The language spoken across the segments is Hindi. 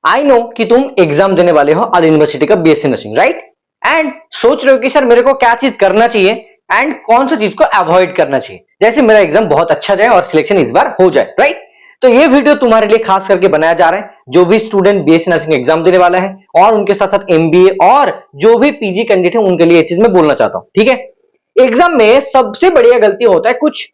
आई नो कि तुम एग्जाम देने वाले हो आल यूनिवर्सिटी का बीएससी नर्सिंग, राइट? एंड सोच रहे हो कि सर मेरे को क्या चीज करना चाहिए एंड कौन सा चीज को अवॉइड करना चाहिए, जैसे मेरा एग्जाम बहुत अच्छा जाए और सिलेक्शन इस बार हो जाए, राइट? तो ये वीडियो तुम्हारे लिए खास करके बनाया जा रहा है जो भी स्टूडेंट बीएससी नर्सिंग एग्जाम देने वाला है और उनके साथ साथ एमबीए और जो भी पीजी कैंडिडेट है उनके लिए ये चीज मैं बोलना चाहता हूं, ठीक है? एग्जाम में सबसे बढ़िया गलती होता है कुछ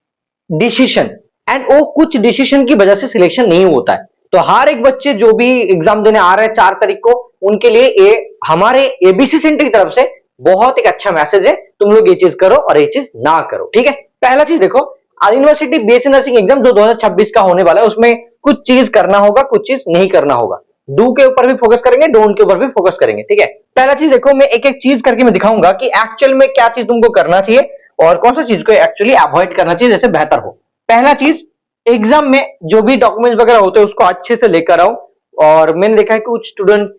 डिसीजन, एंड वो कुछ डिसीजन की वजह से सिलेक्शन नहीं होता है। तो हर एक बच्चे जो भी एग्जाम देने आ रहे हैं 4 तारीख को, उनके लिए ये हमारे एबीसी सेंटर की तरफ से बहुत एक अच्छा मैसेज है, तुम लोग ये चीज करो और ये चीज ना करो, ठीक है? पहला चीज देखो, यूनिवर्सिटी बीएससी नर्सिंग एग्जाम जो 2026 का होने वाला है उसमें कुछ चीज करना होगा, कुछ चीज नहीं करना होगा। डू के ऊपर भी फोकस करेंगे, डोंट के ऊपर भी फोकस करेंगे, ठीक है? पहला चीज देखो, मैं एक एक चीज करके मैं दिखाऊंगा कि एक्चुअल में क्या चीज तुमको करना चाहिए और कौन सा चीज को एक्चुअली अवॉइड करना चाहिए जैसे बेहतर हो। पहला चीज, एग्जाम में जो भी डॉक्यूमेंट्स वगैरह होते हैं उसको अच्छे से लेकर आओ। और मैंने देखा है कि कुछ स्टूडेंट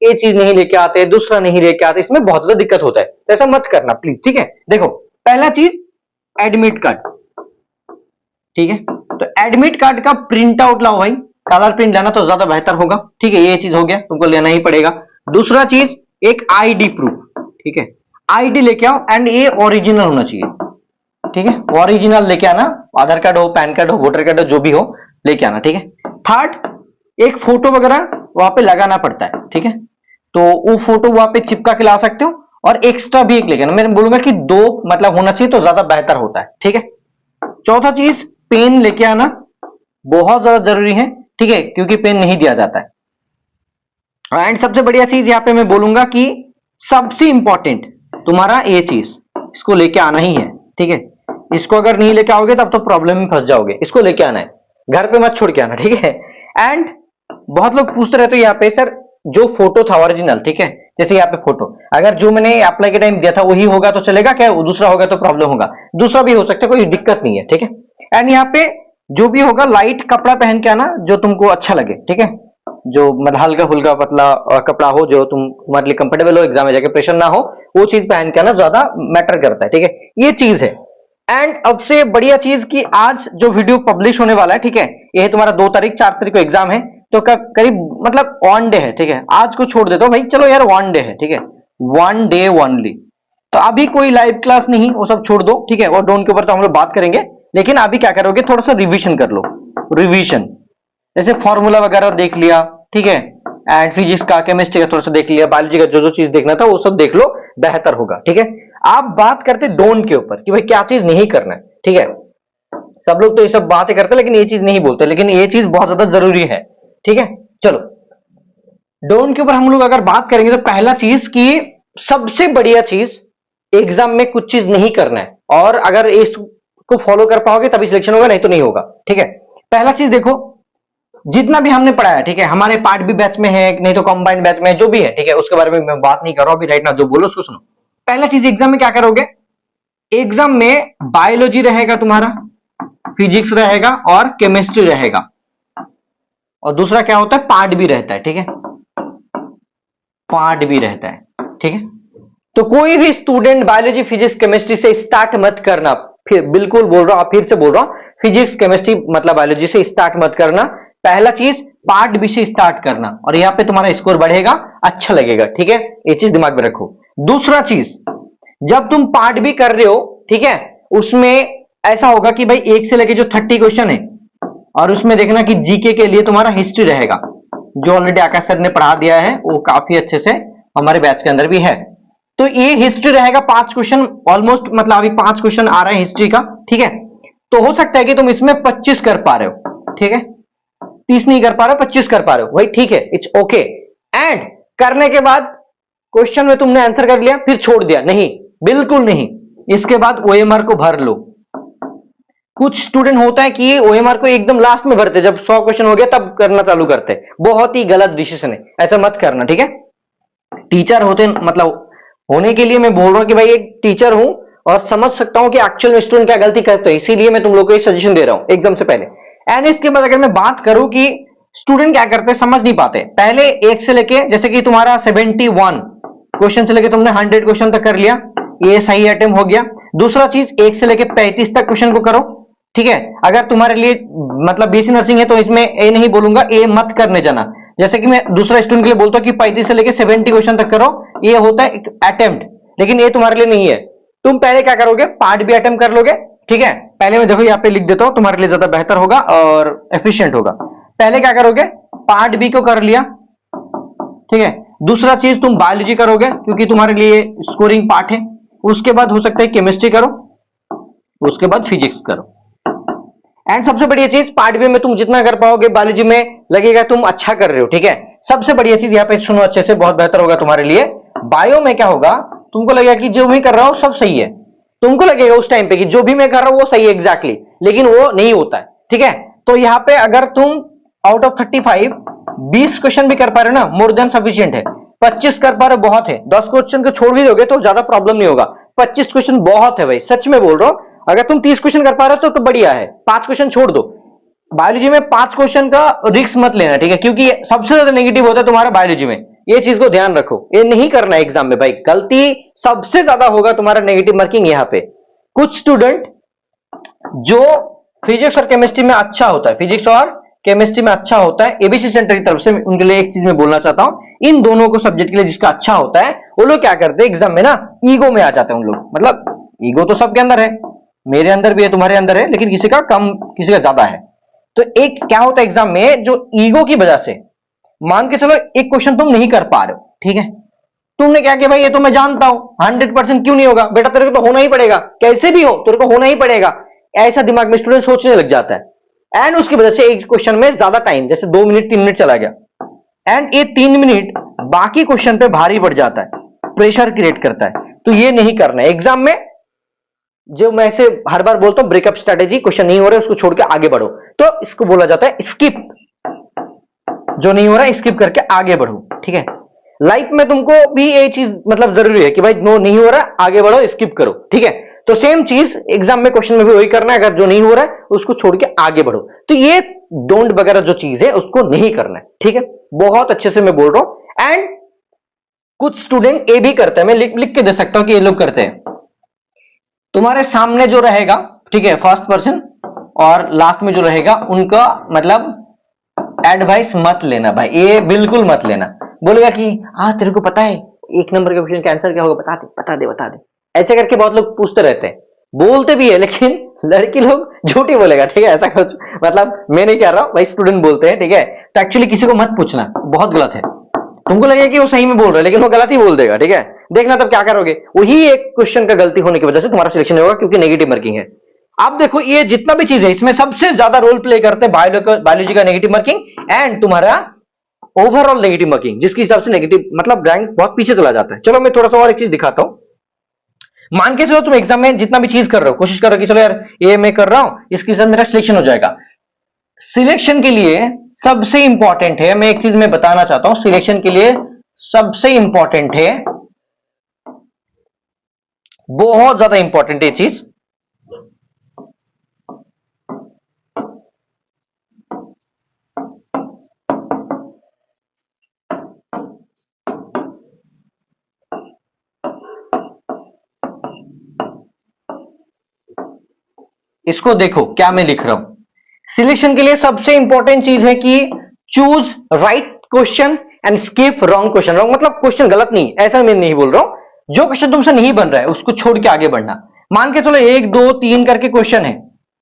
ये चीज नहीं लेके आते, दूसरा नहीं लेके आते, इसमें बहुत ज्यादा दिक्कत होता है, तो ऐसा मत करना प्लीज, ठीक है? देखो, पहला चीज एडमिट कार्ड, ठीक है? तो एडमिट कार्ड का प्रिंट आउट लाओ भाई, कलर प्रिंट लाना तो ज्यादा बेहतर होगा, ठीक है? ये चीज हो गया, तुमको लेना ही पड़ेगा। दूसरा चीज, एक आईडी प्रूफ, ठीक है? आईडी लेके आओ एंड ये ओरिजिनल होना चाहिए, ठीक है? ओरिजिनल लेके आना, आधार कार्ड हो, पैन कार्ड हो, वोटर कार्ड हो, जो भी हो लेके आना, ठीक है? थर्ड, एक फोटो वगैरह वहां पे लगाना पड़ता है, ठीक है? तो वो फोटो वहां पे चिपका के ला सकते हो और एक्स्ट्रा भी एक लेके आना, मैं बोलूंगा कि 2 मतलब होना चाहिए तो ज्यादा बेहतर होता है, ठीक है? चौथा चीज, पेन लेके आना बहुत ज्यादा जरूरी है, ठीक है? क्योंकि पेन नहीं दिया जाता है। एंड सबसे बढ़िया चीज यहाँ पे मैं बोलूंगा कि सबसे इंपॉर्टेंट तुम्हारा ये चीज, इसको लेके आना ही है, ठीक है? इसको अगर नहीं लेके आओगे तब तो प्रॉब्लम में फंस जाओगे, इसको लेके आना है, घर पे मत छोड़ के आना, ठीक है? एंड बहुत लोग पूछते रहते हैं यहाँ पे, सर जो फोटो था ओरिजिनल, ठीक है? जैसे यहाँ पे फोटो, अगर जो मैंने अप्लाई के टाइम दिया था वही होगा तो चलेगा क्या, दूसरा होगा तो प्रॉब्लम होगा? दूसरा भी हो सकता है, कोई दिक्कत नहीं है, ठीक है? एंड यहाँ पे जो भी होगा लाइट कपड़ा पहन के आना जो तुमको अच्छा लगे, ठीक है? जो मतलब हल्का फुल्का पतला कपड़ा हो जो तुम्हारे लिए कंफर्टेबल हो, एग्जाम में जाके प्रेशर ना हो, वो चीज पहन के आना ज्यादा मैटर करता है, ठीक है? ये चीज है। एंड अब से बढ़िया चीज कि आज जो वीडियो पब्लिश होने वाला है, ठीक है, ये तुम्हारा 2 तारीख 4 तारीख को एग्जाम है, तो करीब मतलब 1 डे है, ठीक है? आज को छोड़ देता हूं भाई, चलो यार 1 डे है, ठीक है? 1 डे ओनली, तो अभी कोई लाइव क्लास नहीं, वो सब छोड़ दो, ठीक है? और डोंट के ऊपर तो हम लोग बात करेंगे, लेकिन अभी क्या करोगे, थोड़ा सा रिविजन कर लो, रिविजन जैसे फॉर्मूला वगैरह देख लिया, ठीक है? एंड फिजिक्स का, केमिस्ट्री का थोड़ा सा देख लिया, बायोलॉजी का जो जो चीज देखना था वो सब देख लो, बेहतर होगा, ठीक है? आप बात करते डोंट के ऊपर कि भाई क्या चीज नहीं करना है, ठीक है? सब लोग तो ये सब बातें करते लेकिन ये चीज नहीं बोलते, लेकिन ये चीज बहुत ज्यादा जरूरी है, ठीक है? चलो, डोंट के ऊपर हम लोग अगर बात करेंगे तो पहला चीज की सबसे बढ़िया चीज, एग्जाम में कुछ चीज नहीं करना है, और अगर इसको फॉलो कर पाओगे तभी सिलेक्शन होगा, नहीं तो नहीं होगा, ठीक है? पहला चीज देखो, जितना भी हमने पढ़ा है, ठीक है, हमारे पार्ट बी बैच में है, नहीं तो कंबाइंड बैच में है, जो भी है, ठीक है, उसके बारे में मैं बात नहीं कर रहा हूं अभी, राइट ना, जो बोलो उसको सुनो। पहला चीज, एग्जाम में क्या करोगे, एग्जाम में बायोलॉजी रहेगा तुम्हारा, फिजिक्स रहेगा और केमिस्ट्री रहेगा, और दूसरा क्या होता है, पार्ट भी रहता है, ठीक है? पार्ट भी रहता है, ठीक है? तो कोई भी स्टूडेंट बायोलॉजी फिजिक्स केमिस्ट्री से स्टार्ट मत करना, फिर बिल्कुल बोल रहा हूं, फिर से बोल रहा हूं, फिजिक्स केमिस्ट्री मतलब बायोलॉजी से स्टार्ट मत करना। पहला चीज, पार्ट बी से स्टार्ट करना, और यहां पे तुम्हारा स्कोर बढ़ेगा, अच्छा लगेगा, ठीक है? ये चीज दिमाग में रखो। दूसरा चीज, जब तुम पार्ट बी कर रहे हो, ठीक है, उसमें ऐसा होगा कि भाई 1 से लेके जो 30 क्वेश्चन है, और उसमें देखना कि जीके के लिए तुम्हारा हिस्ट्री रहेगा, जो ऑलरेडी आकाश सर ने पढ़ा दिया है, वो काफी अच्छे से हमारे बैच के अंदर भी है। तो ये हिस्ट्री रहेगा, 5 क्वेश्चन ऑलमोस्ट, मतलब अभी 5 क्वेश्चन आ रहे हैं हिस्ट्री का, ठीक है? तो हो सकता है कि तुम इसमें 25 कर पा रहे हो, ठीक है? 30 नहीं कर पा रहे हो, 25 कर पा रहे हो, भाई ठीक है, इट्स ओके। एंड करने के बाद क्वेश्चन में तुमने आंसर कर लिया फिर छोड़ दिया, नहीं, बिल्कुल नहीं, इसके बाद ओएमआर को भर लो। कुछ स्टूडेंट होता है कि ओएमआर को एकदम लास्ट में भरते, जब 100 क्वेश्चन हो गया तब करना चालू करते, बहुत ही गलत डिसीजन है, ऐसा मत करना, ठीक है? टीचर होते मतलब होने के लिए मैं बोल रहा हूं कि भाई एक टीचर हूं और समझ सकता हूं कि एक्चुअल में स्टूडेंट क्या गलती करते हैं, इसीलिए मैं तुम लोग को ये सजेशन दे रहा हूं एकदम से पहले। एंड इसके बाद अगर मैं बात करूं कि स्टूडेंट क्या करते हैं, समझ नहीं पाते, पहले 1 से लेके, जैसे कि तुम्हारा 71 क्वेश्चन से लेके तुमने 100 क्वेश्चन तक कर लिया, ये सही अटेम्प्ट हो गया। दूसरा चीज, 1 से लेके 35 तक क्वेश्चन को करो, ठीक है? अगर तुम्हारे लिए मतलब बीएससी नर्सिंग है तो इसमें ए नहीं बोलूंगा, ए मत करने जाना, जैसे कि मैं दूसरा स्टूडेंट के लिए बोलता हूँ कि 35 से लेके 70 क्वेश्चन तक करो, ये होता है एक अटेम्प्ट, लेकिन ये तुम्हारे लिए नहीं है। तुम पहले क्या करोगे, पार्ट बी अटेम्प्ट कर लोगे, ठीक है। पहले मैं देखो यहाँ पे लिख देता हूँ, तुम्हारे लिए ज्यादा बेहतर होगा और एफिशिएंट होगा। पहले क्या करोगे, पार्ट बी को कर लिया, ठीक है। दूसरा चीज तुम बायोलॉजी करोगे क्योंकि तुम्हारे लिए स्कोरिंग पार्ट है। उसके बाद हो सकता है केमिस्ट्री करो, उसके बाद फिजिक्स करो। एंड सबसे बढ़िया चीज पार्ट बी में तुम जितना कर पाओगे बायोलॉजी में लगेगा तुम अच्छा कर रहे हो, ठीक है। सबसे बढ़िया चीज यहाँ पे सुनो अच्छे से, बहुत बेहतर होगा तुम्हारे लिए। बायो में क्या होगा, तुमको लगेगा कि जो भी कर रहा हूं सब सही है, तुमको लगेगा उस टाइम पे कि जो भी मैं कर रहा हूं वो सही है एग्जैक्टली, लेकिन वो नहीं होता है, ठीक है। तो यहाँ पे अगर तुम आउट ऑफ 35 20 क्वेश्चन भी कर पा रहे हो ना, मोर देन सफिशियंट है। 25 कर पा रहे हो बहुत है, 10 क्वेश्चन को छोड़ भी दोगे तो ज्यादा प्रॉब्लम नहीं होगा। 25 क्वेश्चन बहुत है भाई, सच में बोल रहा हूं। अगर तुम 30 क्वेश्चन कर पा रहे हो तो बढ़िया है, 5 क्वेश्चन छोड़ दो। बायोलॉजी में 5 क्वेश्चन का रिस्क मत लेना, ठीक है, क्योंकि सबसे ज्यादा नेगेटिव होता है तुम्हारा बायोलॉजी में। ये चीज को ध्यान रखो, ये नहीं करना है एग्जाम में भाई, गलती सबसे ज्यादा होगा तुम्हारा नेगेटिव मार्किंग यहाँ पे। कुछ स्टूडेंट जो फिजिक्स और केमिस्ट्री में अच्छा होता है, फिजिक्स और केमिस्ट्री में अच्छा होता है, एबीसी सेंटर की तरफ से उनके लिए एक चीज मैं बोलना चाहता हूं, इन दोनों को सब्जेक्ट के लिए जिसका अच्छा होता है वो लोग क्या करते हैं एग्जाम में ना, ईगो में आ जाते हैं उन लोग। मतलब ईगो तो सबके अंदर है, मेरे अंदर भी है, तुम्हारे अंदर है, लेकिन किसी का कम किसी का ज्यादा है। तो एक क्या होता है एग्जाम में, जो ईगो की वजह से मान के चलो एक क्वेश्चन तुम नहीं कर पा रहे हो, ठीक है, तुमने क्या किया भाई, ये तो मैं जानता हूं 100% क्यों नहीं होगा बेटा, तेरे को तो होना ही पड़ेगा, कैसे भी हो तेरे को होना ही पड़ेगा, ऐसा दिमाग में स्टूडेंट सोचने लग जाता है। एंड उसकी वजह से एक क्वेश्चन में ज्यादा टाइम, जैसे 2 मिनट 3 मिनट चला गया, एंड ये 3 मिनट बाकी क्वेश्चन पे भारी पड़ जाता है, प्रेशर क्रिएट करता है। तो ये नहीं करना है एग्जाम में। जो मैं ऐसे हर बार बोलता हूं ब्रेकअप स्ट्रेटेजी, क्वेश्चन नहीं हो रहा है उसको छोड़ के आगे बढ़ो, तो इसको बोला जाता है स्किप। जो नहीं हो रहा है स्किप करके आगे बढ़ो, ठीक है। लाइफ में तुमको भी ये चीज मतलब जरूरी है कि भाई नो नहीं हो रहा आगे बढ़ो, स्किप करो, ठीक है। तो सेम चीज एग्जाम में क्वेश्चन में भी वही करना है, अगर जो नहीं हो रहा है उसको छोड़ के आगे बढ़ो। तो ये डोंट वगैरह जो चीज है उसको नहीं करना है, ठीक है। बहुत अच्छे से मैं बोल रहा हूं। एंड कुछ स्टूडेंट ये भी करते हैं, मैं लिख के दे सकता हूं कि ये लोग करते हैं। तुम्हारे सामने जो रहेगा, ठीक है, फर्स्ट पर्सन और लास्ट में जो रहेगा उनका मतलब एडवाइस मत लेना भाई, ये बिल्कुल मत लेना। बोलेगा कि हाँ तेरे को पता है 1 नंबर के क्वेश्चन का आंसर क्या होगा, बता दे बता दे बता दे, ऐसे करके बहुत लोग पूछते रहते हैं, बोलते भी है, लेकिन लड़की लोग झूठी बोलेगा, ठीक है। ऐसा कुछ मतलब मैं नहीं कह रहा हूं भाई, स्टूडेंट बोलते हैं, ठीक है। तो एक्चुअली किसी को मत पूछना, बहुत गलत है। तुमको लगेगा कि वो सही में बोल रहा है लेकिन वो गलत ही बोल देगा, ठीक है। देखना तब क्या करोगे, वही एक क्वेश्चन का गलती होने की वजह से तुम्हारा सिलेक्शन होगा, क्योंकि नेगेटिव मार्किंग है। आप देखो ये जितना भी चीज है इसमें सबसे ज्यादा रोल प्ले करते हैं बायोलॉजी का नेगेटिव मार्किंग एंड तुम्हारा ओवरऑल नेगेटिव मार्किंग, जिसके हिसाब से नेगेटिव मतलब रैंक बहुत पीछे चला जाता है। चलो मैं थोड़ा सा और एक चीज दिखाता हूं। मान के चलो तुम एग्जाम में जितना भी चीज कर रहे हो, कोशिश करो कि चलो यार ये मैं कर रहा हूं, इसके हिसाब मेरा सिलेक्शन हो जाएगा। सिलेक्शन के लिए सबसे इंपॉर्टेंट है, मैं एक चीज मैं बताना चाहता हूं, सिलेक्शन के लिए सबसे इंपॉर्टेंट है, बहुत ज्यादा इंपॉर्टेंट है ये चीज। इसको देखो क्या मैं लिख रहा हूं। सिलेक्शन के लिए सबसे इंपॉर्टेंट चीज है कि choose right question and skip wrong question. Wrong मतलब क्वेश्चन गलत नहीं, ऐसा मैं नहीं बोल रहा हूं, जो क्वेश्चन तुमसे नहीं बन रहा है उसको छोड़ के आगे बढ़ना। मान के चलो 1 2 3 करके क्वेश्चन है,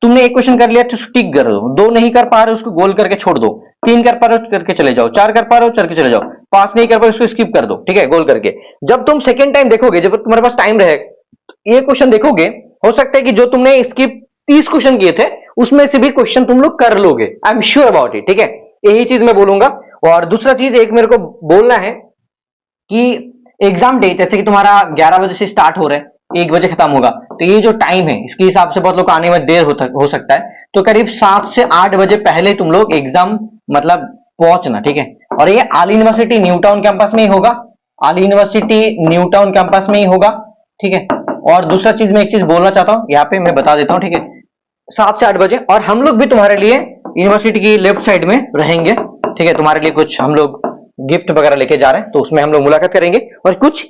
तुमने एक क्वेश्चन कर लिया तो टिक कर दो, 2 नहीं कर पा रहे हो उसको गोल करके छोड़ दो, 3 कर पा रहे हो करके चले जाओ, 4 कर पा रहे हो चल के चले जाओ, 5 नहीं कर पा रहे हो उसको स्किप कर दो, ठीक है, गोल करके। जब तुम सेकेंड टाइम देखोगे, जब तुम्हारे पास टाइम रहेगा, ये क्वेश्चन देखोगे, हो सकता है कि जो तुमने स्किप 30 क्वेश्चन किए थे उसमें से भी क्वेश्चन तुम लोग कर लोगे, I am sure about it, ठीक है। यही चीज मैं बोलूंगा। और दूसरा चीज एक मेरे को बोलना है कि एग्जाम डे जैसे कि तुम्हारा 11 बजे से स्टार्ट हो रहा है, 1 बजे खत्म होगा, तो ये जो टाइम है इसके हिसाब से बहुत लोग आने में देर हो सकता है, तो करीब 7 से 8 बजे पहले तुम लोग एग्जाम मतलब पहुंचना, ठीक है। और ये आल यूनिवर्सिटी न्यू टाउन कैंपस में ही होगा, आल यूनिवर्सिटी न्यू टाउन कैंपस में ही होगा, ठीक है। और दूसरा चीज मैं एक चीज बोलना चाहता हूं, यहाँ पे मैं बता देता हूं, ठीक है, 7 से 8 बजे, और हम लोग भी तुम्हारे लिए यूनिवर्सिटी की लेफ्ट साइड में रहेंगे, ठीक है। तुम्हारे लिए कुछ हम लोग गिफ्ट वगैरह लेके जा रहे हैं, तो उसमें हम लोग मुलाकात करेंगे, और कुछ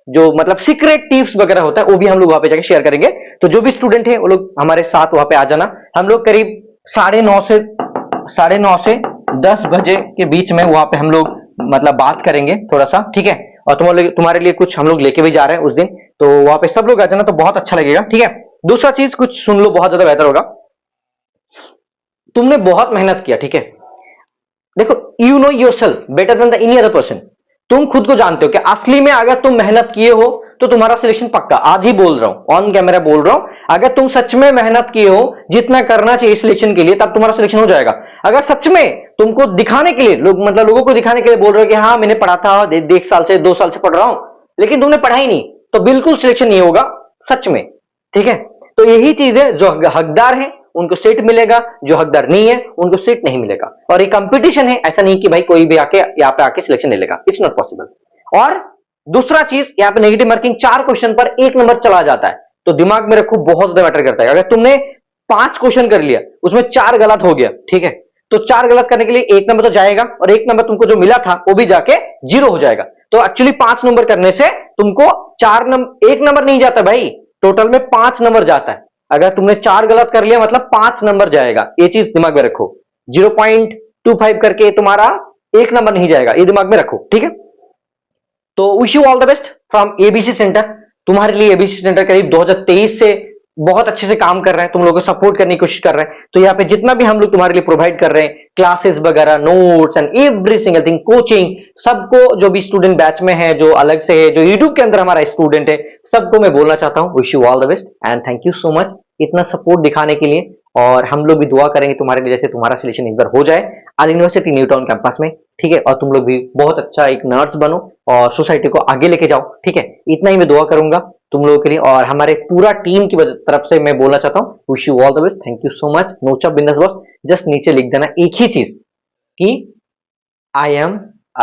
जो मतलब सीक्रेट टिप्स वगैरह होता है वो भी हम लोग वहां पे जाके शेयर करेंगे। तो जो भी स्टूडेंट है वो लोग हमारे साथ वहां पे आ जाना। हम लोग करीब 9:30 से 10 बजे के बीच में वहां पे हम लोग मतलब बात करेंगे थोड़ा सा, ठीक है। और तुम्हारे लिए कुछ हम लोग लेके भी जा रहे हैं उस दिन, तो वहां पे सब लोग आ जाना, तो बहुत अच्छा लगेगा, ठीक है। दूसरा चीज कुछ सुन लो, बहुत ज्यादा बेहतर होगा। तुमने बहुत मेहनत किया, ठीक है। देखो, you know your self better than the any other person. तुम खुद को जानते हो कि असली में अगर तुम मेहनत किए हो तो तुम्हारा सिलेक्शन पक्का। आज ही बोल रहा हूं, ऑन कैमरा बोल रहा हूं, अगर तुम सच में मेहनत किए हो जितना करना चाहिए सिलेक्शन के लिए, तब तुम्हारा सिलेक्शन हो जाएगा। अगर सच में तुमको दिखाने के लिए मतलब लोगों को दिखाने के लिए बोल रहे हो कि हाँ मैंने पढ़ा था, देख साल से 2 साल से पढ़ रहा हूं, लेकिन तुमने पढ़ा ही नहीं, तो बिल्कुल सिलेक्शन नहीं होगा सच में, ठीक है। तो यही चीज है, जो हकदार है उनको सीट मिलेगा, जो हकदार नहीं है उनको सीट नहीं मिलेगा। और ये कंपटीशन है, ऐसा नहीं कि भाई कोई भी आके यहाँ पे आके सिलेक्शन ले लेगा, इट्स नॉट पॉसिबल। और दूसरा चीज, यहाँ पे नेगेटिव मार्किंग 4 क्वेश्चन पर 1 नंबर चला जाता है, तो दिमाग में रखो, बहुत ज्यादा मैटर करता है। अगर तुमने 5 क्वेश्चन कर लिया, उसमें 4 गलत हो गया, ठीक है, तो 4 गलत करने के लिए 1 नंबर तो जाएगा, और 1 नंबर तुमको जो मिला था वो भी जाके 0 हो जाएगा। तो एक्चुअली 5 नंबर करने से तुमको 1 नंबर नहीं जाता भाई, टोटल में 5 नंबर जाता है। अगर तुमने 4 गलत कर लिया मतलब 5 नंबर जाएगा, ये चीज दिमाग में रखो। 0.25 करके तुम्हारा 1 नंबर नहीं जाएगा, ये दिमाग में रखो, ठीक है। तो wish you all the best from ABC centre. तुम्हारे लिए एबीसी सेंटर करीब 2023 से बहुत अच्छे से काम कर रहे हैं, तुम लोगों को सपोर्ट करने की कोशिश कर रहे हैं। तो यहाँ पे जितना भी हम लोग तुम्हारे लिए प्रोवाइड कर रहे हैं, क्लासेस वगैरह, notes and every single thing, coaching, सबको, जो भी स्टूडेंट बैच में है, जो अलग से है, जो यूट्यूब के अंदर हमारा स्टूडेंट है, सबको मैं बोलना चाहता हूँ wish you all the best and thank you so much इतना सपोर्ट दिखाने के लिए। और हम लोग भी दुआ करेंगे तुम्हारे लिए, जैसे तुम्हारा सिलेक्शन इस बार हो जाए आल यूनिवर्सिटी न्यू टाउन कैंपस में, ठीक है। और तुम लोग भी बहुत अच्छा एक नर्स बनो और सोसाइटी को आगे लेके जाओ, ठीक है। इतना ही मैं दुआ करूंगा तुम लोगों के लिए, और हमारे पूरा टीम की तरफ से मैं बोलना चाहता हूँ wish you all the best, thank you so much. No chop बिंदास बॉस, जस्ट नीचे लिख देना एक ही चीज कि I am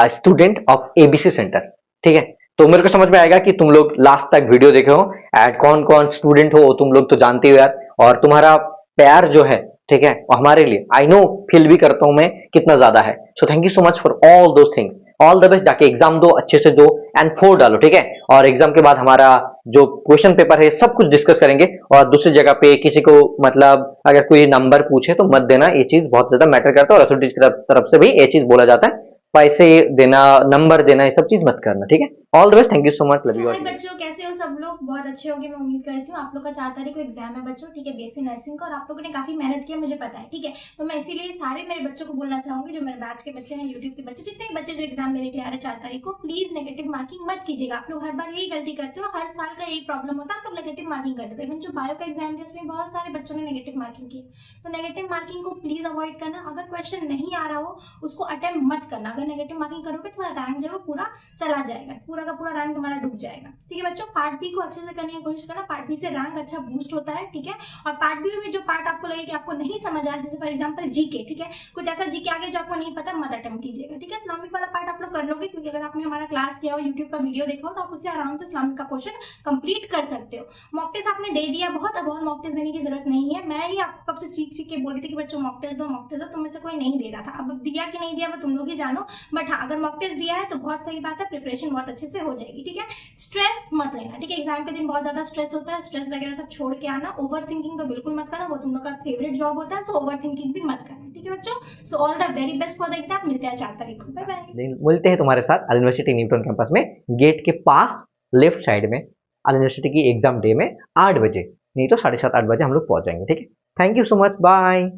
student of ABC centre, ठीक है। तो मेरे को समझ में आएगा कि तुम लोग लास्ट तक वीडियो देखे हो, एंड कौन कौन स्टूडेंट हो तुम लोग तो जानते हो यार, और तुम्हारा प्यार जो है, ठीक है, हमारे लिए आई नो, फील भी करता हूं मैं कितना ज्यादा है। So thank you so much for all those things, all the best. जाके एग्जाम दो, अच्छे से दो एंड 4 डालो, ठीक है। और एग्जाम के बाद हमारा जो क्वेश्चन पेपर है सब कुछ डिस्कस करेंगे। और दूसरी जगह पे किसी को मतलब अगर कोई नंबर पूछे तो मत देना, ये चीज बहुत ज्यादा मैटर करता है, और अथॉरिटीज की तरफ से भी ये चीज बोला जाता है, पैसे देना, नंबर देना, ये सब चीज मत करना, ठीक है। All the best, thank you so much, love you hi all. बच्चों, कैसे हो सब लोग? बहुत अच्छे होंगे मैं उम्मीद करती हूँ। आप लोग का 4 तारीख को एग्जाम है बच्चों, ठीक है, बीएससी नर्सिंग का, और आप लोगों ने काफी मेहनत की है मुझे पता है, ठीक है। तो मैं इसीलिए सारे मेरे बच्चों को बोलना चाहूंगी, जो मेरे बैच के बच्चे हैं, यूट्यूब के बच्चे, जितने भी बच्चे जो एग्जाम देने के लिए आ रहे हैं 4 तारीख को, प्लीज नेगेटिव मार्किंग मत कीजिएगा। आप लोग हर बार यही गलती करते हो, हर साल का यही प्रॉब्लम होता है, आप लोग नेगेटिव मार्किंग करते थे। इवन जो बायो का एग्जाम दिया उसमें बहुत सारे बच्चों ने नेगेटिव मार्किंग की, तो नेगेटिव मार्किंग को प्लीज अवॉइड करना। अगर क्वेश्चन नहीं आ रहा हो उसको अटेम्प्ट मत करना। अगर नेगेटिव मार्किंग करोगे तुम्हारा रैंक जो है वो पूरा चला जाएगा, पूरा का पूरा रैंक तुम्हारा डूब जाएगा, ठीक है बच्चों। पार्ट बी को अच्छे से करने की कोशिश करना, पार्ट बी से रैंक अच्छा बूस्ट होता है, ठीक है। और पार्ट बी में जो पार्ट आपको लगे कि आपको नहीं समझ आया, जैसे फॉर एग्जांपल जीके, ठीक है, कुछ ऐसा जीके आगे जो आपको नहीं पता मत अटेम्प्ट कीजिएगा, ठीक है। इस्लामिक वाला पार्ट आप लोग कर लोगे, क्योंकि अगर आपने हमारा क्लास किया हो, यूट्यूब का वीडियो देखा हो, तो आप उससे आराम से इस्लामिक का क्वेश्चन कंप्लीट कर सकते हो। मॉक टेस्ट आपने दे दिया, बहुत मॉक टेस्ट देने की जरूरत नहीं है। मैं ही आपको कब से चीख चीख के बोल रही थी कि बच्चों मॉक टेस्ट दो, मॉक टेस्ट दो, तुम में से कोई नहीं दे रहा था। अब दिया कि नहीं दिया वो तुम लोग ही जानो, बट हाँ, अगर मॉक टेस्ट दिया है तो बहुत सही बात है, प्रिपरेशन बहुत अच्छे से हो जाएगी, ठीक है। स्ट्रेस मत लेना, ठीक है। एग्जाम के दिन बहुत ज्यादा स्ट्रेस होता है, स्ट्रेस वगैरह सब छोड़ के आना। ओवर थिंकिंग तो बिल्कुल मत करना, वो तुम लोग का फेवरेट जॉब होता है, सो ओवर थिंकिंग भी मत करना, ठीक है बच्चों। So all the very best for the exam. मिलते हैं 4 तारीख को, बाय बाय। मिलते हैं तुम्हारे साथ अल यूनिवर्सिटी न्यूटन कैंपस में, गेट के पास लेफ्ट साइड में, अल यूनिवर्सिटी की एग्जाम डे में 8 बजे, नहीं तो 7:30 8 बजे हम लोग पहुंच जाएंगे, ठीक है। Thank you so much, bye.